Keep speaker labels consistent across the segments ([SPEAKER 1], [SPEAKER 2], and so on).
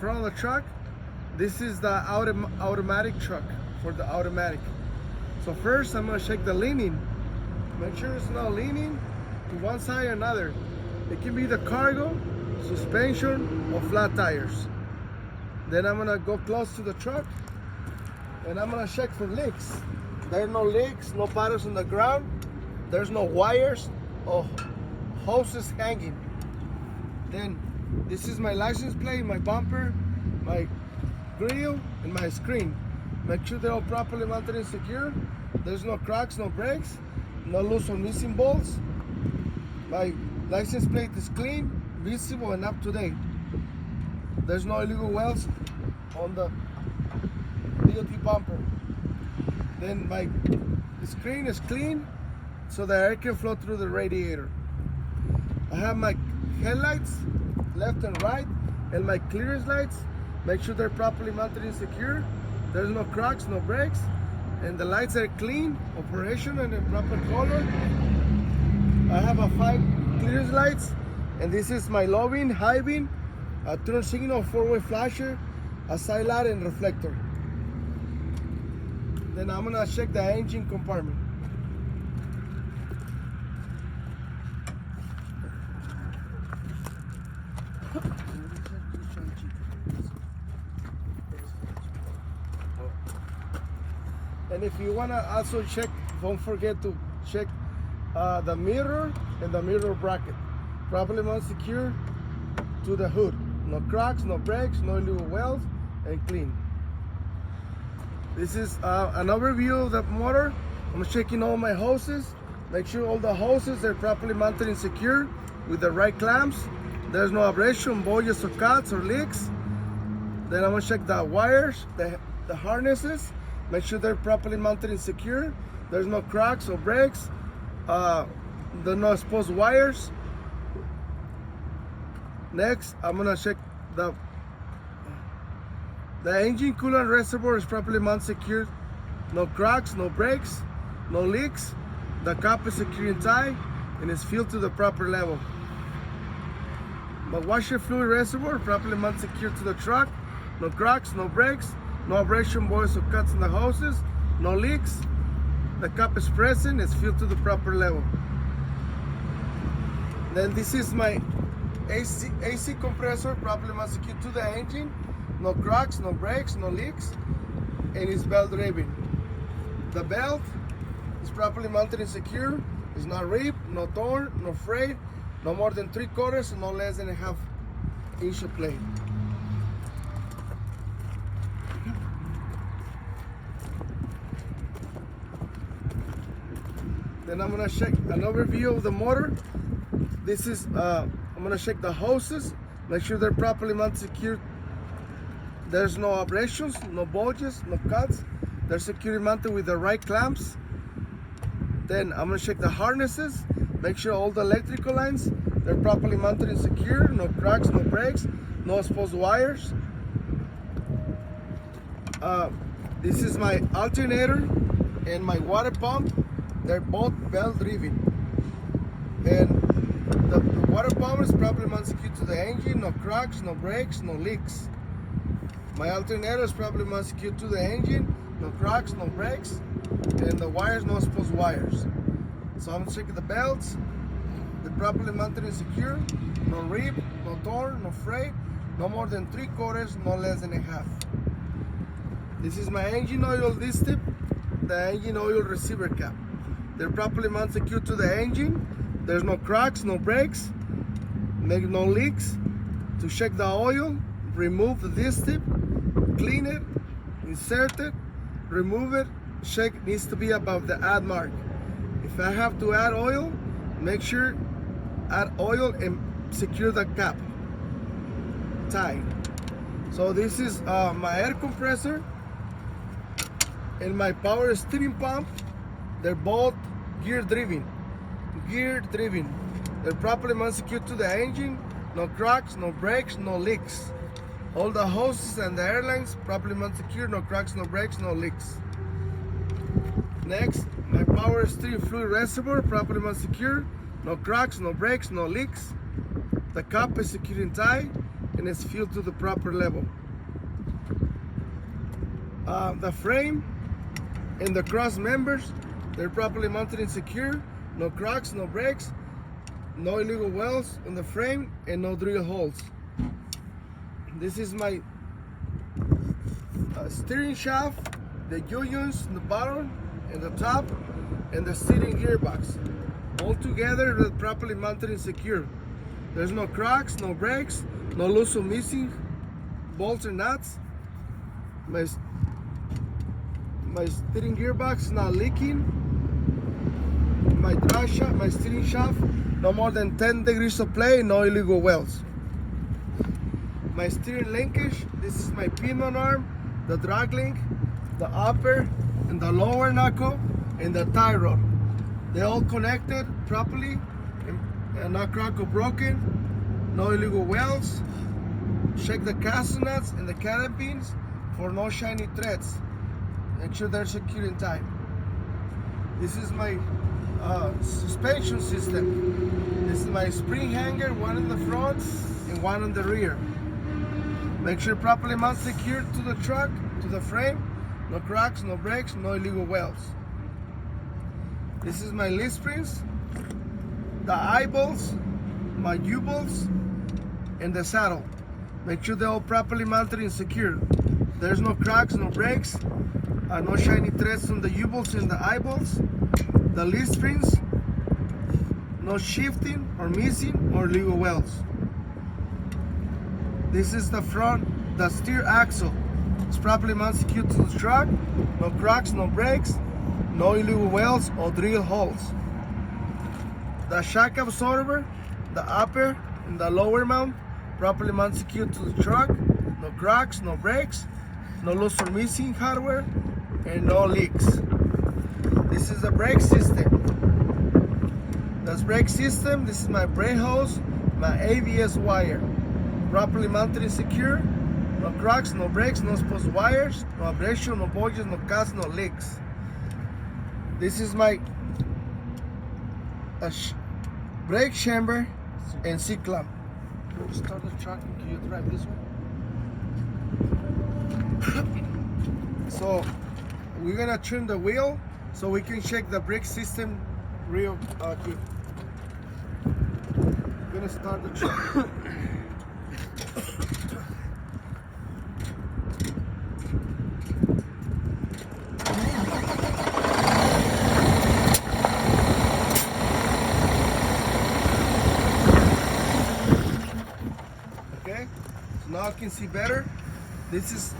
[SPEAKER 1] Front of the truck, this is the automatic truck for the automatic. So first I'm gonna check the leaning. Make sure it's not leaning to one side or another. It can be the cargo, suspension, or flat tires. Then I'm gonna go close to the truck and I'm gonna check for leaks. There are no leaks, no puddles on the ground. There's no wires or hoses hanging. Then this is my license plate, my bumper, my grill, and my screen. Make sure they're all properly mounted and secure. There's no cracks, no breaks, no loose or missing bolts. My license plate is clean, visible, and up to date. There's no illegal welds on the DOT bumper. Then my screen is clean, so the air can flow through the radiator. I have my headlights, left and right, and my clearance lights. Make sure they're properly mounted and secure. There's no cracks, no breaks, and the lights are clean, operational, and in proper color. I have a 5 clearance lights, and this is my low beam, high beam, a turn signal, 4-way flasher, a side light, and reflector. Then I'm gonna check the engine compartment. And if you wanna also check, don't forget to check the mirror and the mirror bracket. Properly mounted, secure to the hood. No cracks, no breaks, no illegal welds, and clean. This is an overview of the motor. I'm checking all my hoses. Make sure all the hoses are properly mounted and secure with the right clamps. There's no abrasion, bulges, or cuts, or leaks. Then I'm gonna check the wires, the harnesses. Make sure they're properly mounted and secure. There's no cracks or breaks. There's no exposed wires. Next, I'm gonna check the engine coolant reservoir is properly mounted, secured. No cracks, no breaks, no leaks. The cap is secure and tight and is filled to the proper level. My washer fluid reservoir properly mounted, secured to the truck. No cracks, no breaks, no abrasion, boils, or cuts in the hoses, no leaks. The cap is present, it's filled to the proper level. Then this is my AC compressor, properly mounted, secured to the engine. No cracks, no breaks, no leaks, and it's belt driven. The belt is properly mounted and secure. It's not ripped, no torn, no frayed, no more than 3/4, and no less than a 1/2 inch of plate. Then I'm gonna check an overview of the motor. This is, I'm gonna check the hoses, make sure they're properly mounted, secured. There's no abrasions, no bulges, no cuts. They're securely mounted with the right clamps. Then I'm gonna check the harnesses, make sure all the electrical lines, they're properly mounted and secure, no cracks, no breaks, no exposed wires. This is my alternator and my water pump. They're both belt driven. And the water pump is properly mounted, secured to the engine, no cracks, no breaks, no leaks. My alternator is properly mounted, secured to the engine, no cracks, no breaks, and the wires, no exposed wires. So I'm checking the belts. They're properly mounted and secure, no rip, no torn, no fray, no more than 3/4, no less than a 1/2. This is my engine oil distip, the engine oil receiver cap. They're properly mounted, secured to the engine. There's no cracks, no breaks, make no leaks. To check the oil, remove the distip, clean it, insert it, remove it. Check needs to be above the add mark. If I have to add oil, make sure add oil and secure the cap tight. So this is my air compressor and my power steering pump. They're both gear driven. They're properly mounted, secured to the engine. No cracks, no breaks, no leaks. All the hoses and the airlines properly mounted, secured. No cracks, no breaks, no leaks. Next, my power steering fluid reservoir properly mounted, secured. No cracks, no breaks, no leaks. The cap is secured and tight and it's filled to the proper level. The frame and the cross members, they're properly mounted and secure. No cracks, no breaks, no illegal welds on the frame, and no drill holes. This is my steering shaft, the unions in the bottom and the top, and the steering gearbox. All together, they're properly mounted and secure. There's no cracks, no breaks, no loose or missing bolts or nuts. My steering gearbox is not leaking. My drive shaft, my steering shaft, no more than 10 degrees of play, no illegal welds. My steering linkage, this is my pinion arm, the drag link, the upper and the lower knuckle, and the tie rod. They're all connected properly and not cracked or broken, no illegal welds. Check the castle nuts and the carab pins for no shiny threads. Make sure they're secure in time. This is my suspension system. This is my spring hanger, one in the front and one in the rear. Make sure properly mount secured to the truck, to the frame. No cracks, no breaks, no illegal welds. This is my leaf springs, the eyeballs, my U-bolts, and the saddle. Make sure they're all properly mounted and secured. There's no cracks, no breaks, no shiny threads on the U-bolts and the eyeballs. The leaf springs, no shifting or missing or illegal welds. This is the front, the steer axle. It's properly mounted secured to the truck. No cracks, no breaks, no illegal welds or drill holes. The shock absorber, the upper and the lower mount, properly mounted secured to the truck. No cracks, no breaks, no loose or missing hardware, and no leaks. This is the brake system. This brake system, this is my brake hose, my ABS wire. Properly mounted and secure. No cracks, no breaks, no exposed wires, no abrasion, no bulges, no cuts, no leaks. This is my brake chamber and C-clamp. Can you start the truck and can you drive this one? So we're gonna turn the wheel so we can check the brake system real quick. We're gonna start the truck. Okay, so now I can see better. This is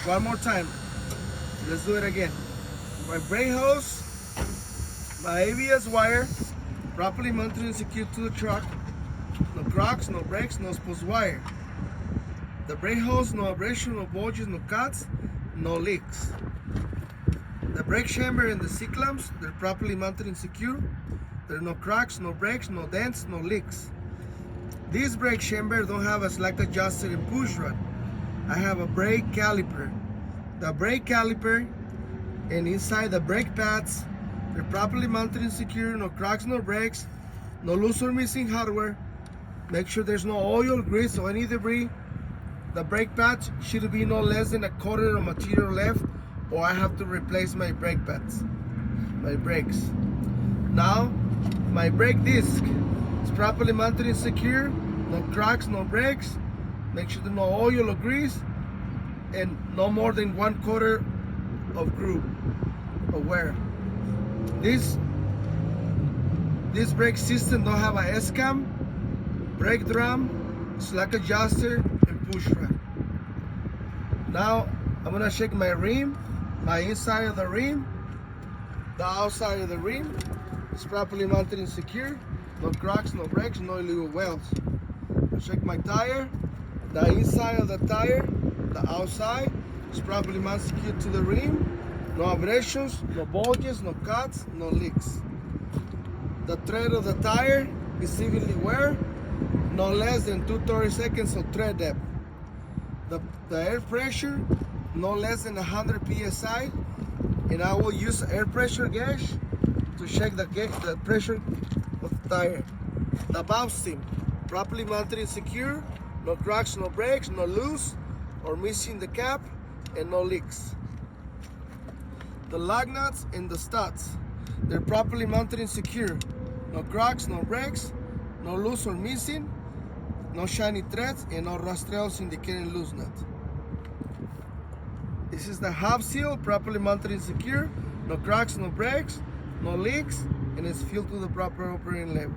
[SPEAKER 1] one more time. Let's do it again. My brake hose, my ABS wire, properly mounted and secured to the truck. No cracks, no breaks, no exposed wire. The brake hose, no abrasion, no bulges, no cuts, no leaks. The brake chamber and the C-clamps, they're properly mounted and secure. There are no cracks, no breaks, no dents, no leaks. This brake chamber don't have a slack adjuster and push rod. I have a brake caliper. The brake caliper and inside the brake pads, they're properly mounted and secure. No cracks, no breaks, no loose or missing hardware. Make sure there's no oil, grease, or any debris. The brake pads should be no less than a quarter of material left, or I have to replace my brake pads, my brakes. Now, my brake disc is properly mounted and secure. No cracks, no breaks. Make sure there's no oil or grease, and no more than 1/4 of groove or wear. This brake system don't have a S-cam, brake drum, slack adjuster, and push rod. Now I'm gonna check my rim, my inside of the rim, the outside of the rim is properly mounted and secure. No cracks, no breaks, no illegal welds. I'll check my tire, the inside of the tire, the outside is properly mounted and secured to the rim. No abrasions, no bulges, no cuts, no leaks. The tread of the tire is evenly wear, no less than 2/30 seconds of tread depth. The air pressure, no less than 100 psi, and I will use air pressure gauge to check the pressure of the tire. The valve stem, properly mounted and secure, No cracks, no breaks, no loose or missing the cap, and no leaks. The lug nuts and the studs, they're properly mounted and secure. No cracks, no breaks, no loose or missing, no shiny threads, and no rastreos indicating loose nut. This is the hub seal, properly mounted and secure. No cracks, no breaks, no leaks, and it's filled to the proper operating level.